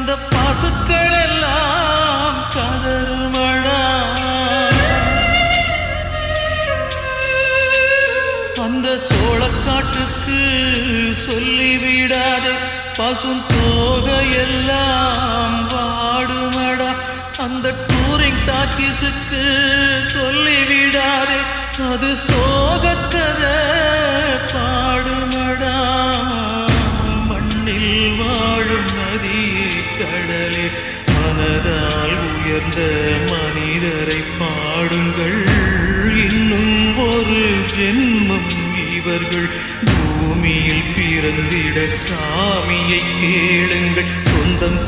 அந்த பாசுக்கள் எல்லாம் கதறுமடா. அந்த சோளக்காட்டுக்கு சொல்லிவிடாதே பசும் தோகையெல்லாம் வாடுமடா. அந்த டூரிங் டாக்கீஸுக்கு சொல்லிவிடாதே அது சோகத்ததை பாடுமடா. மண்ணில் வாழும் நதியே கடலே மனதால் உயர்ந்த மனிதரை பாடுங்கள். இன்னும் ஒரு ஜென்மம் இவர்கள் பூமியில் பிறந்திட சாமியை கேளுங்கள். சொந்தம்